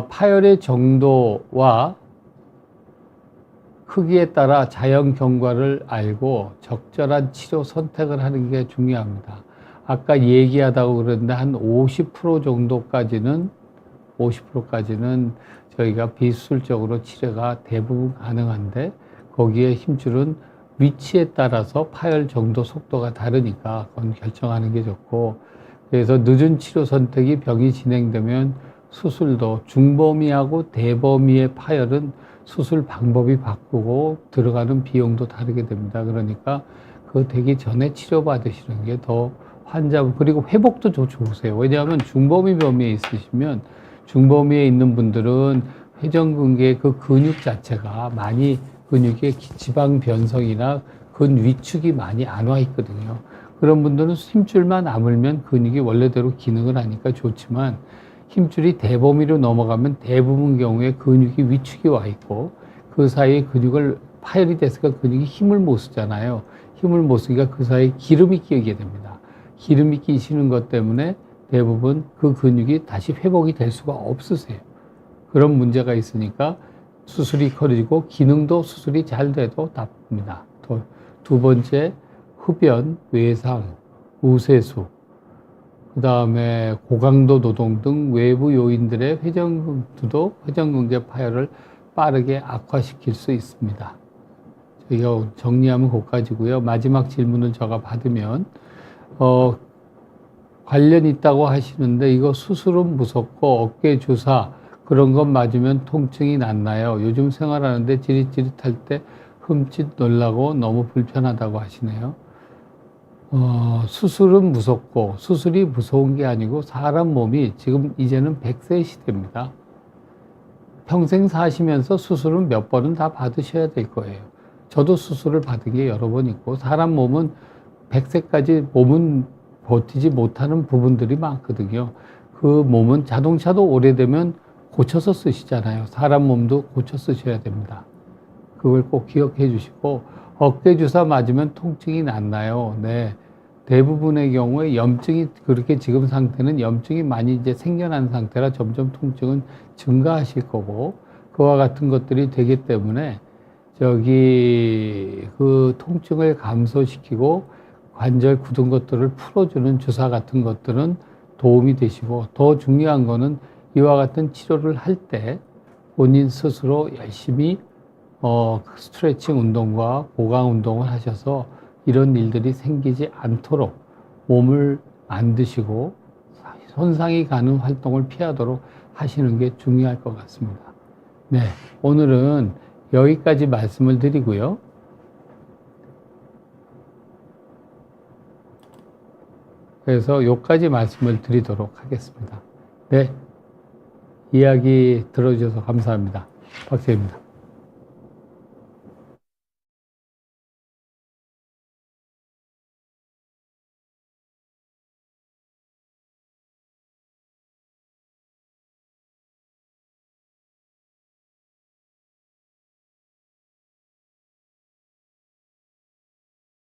파열의 정도와 크기에 따라 자연 경과를 알고 적절한 치료 선택을 하는 게 중요합니다. 아까 얘기하다고 그랬는데 한 50% 정도까지는 저희가 비수술적으로 치료가 대부분 가능한데, 거기에 힘줄은 위치에 따라서 파열 정도 속도가 다르니까 그건 결정하는 게 좋고, 그래서 늦은 치료 선택이 병이 진행되면 수술도 중범위하고 대범위의 파열은 수술 방법이 바꾸고 들어가는 비용도 다르게 됩니다. 그러니까 그거 되기 전에 치료받으시는 게 더 그리고 회복도 좋으세요. 왜냐하면 중범위 범위에 있으시면, 중범위에 있는 분들은 회전근개의 그 근육 자체가 많이, 근육의 지방 변성이나 근 위축이 많이 안 와 있거든요. 그런 분들은 힘줄만 아물면 근육이 원래대로 기능을 하니까 좋지만, 힘줄이 대범위로 넘어가면 대부분 경우에 근육이 위축이 와 있고, 그 사이에 파열이 됐으니까 근육이 힘을 못 쓰잖아요. 힘을 못 쓰니까 그 사이에 기름이 끼게 됩니다. 기름이 끼시는 것 때문에 대부분 그 근육이 다시 회복이 될 수가 없으세요. 그런 문제가 있으니까 수술이 커지고 기능도 수술이 잘 돼도 나쁩니다. 두 번째, 흡연, 외상, 우세수, 그 다음에 고강도 노동 등 외부 요인들의 회전근개 파열을 빠르게 악화시킬 수 있습니다. 저희가 정리하면 거기까지고요. 마지막 질문을 제가 받으면, 관련 있다고 하시는데 이거 수술은 무섭고 어깨 주사 그런 것 맞으면 통증이 낫나요? 요즘 생활하는데 지릿지릿할 때 흠칫 놀라고 너무 불편하다고 하시네요. 수술은 무섭고, 수술이 무서운 게 아니고 사람 몸이 지금 이제는 100세 시대입니다. 평생 사시면서 수술은 몇 번은 다 받으셔야 될 거예요. 저도 수술을 받은 게 여러 번 있고, 사람 몸은 100세까지 몸은 버티지 못하는 부분들이 많거든요. 그 몸은 자동차도 오래되면 고쳐서 쓰시잖아요. 사람 몸도 고쳐 쓰셔야 됩니다. 그걸 꼭 기억해 주시고, 어깨 주사 맞으면 통증이 낫나요? 네. 대부분의 경우에 염증이, 그렇게 지금 상태는 염증이 많이 이제 생겨난 상태라 점점 통증은 증가하실 거고, 그와 같은 것들이 되기 때문에 그 통증을 감소시키고 관절 굳은 것들을 풀어주는 주사 같은 것들은 도움이 되시고, 더 중요한 거는 이와 같은 치료를 할 때 본인 스스로 열심히 스트레칭 운동과 보강 운동을 하셔서 이런 일들이 생기지 않도록 몸을 안 드시고 손상이 가는 활동을 피하도록 하시는 게 중요할 것 같습니다. 네, 오늘은 여기까지 말씀을 드리고요. 그래서 여기까지 말씀을 드리도록 하겠습니다. 네, 이야기 들어주셔서 감사합니다. 박재입니다.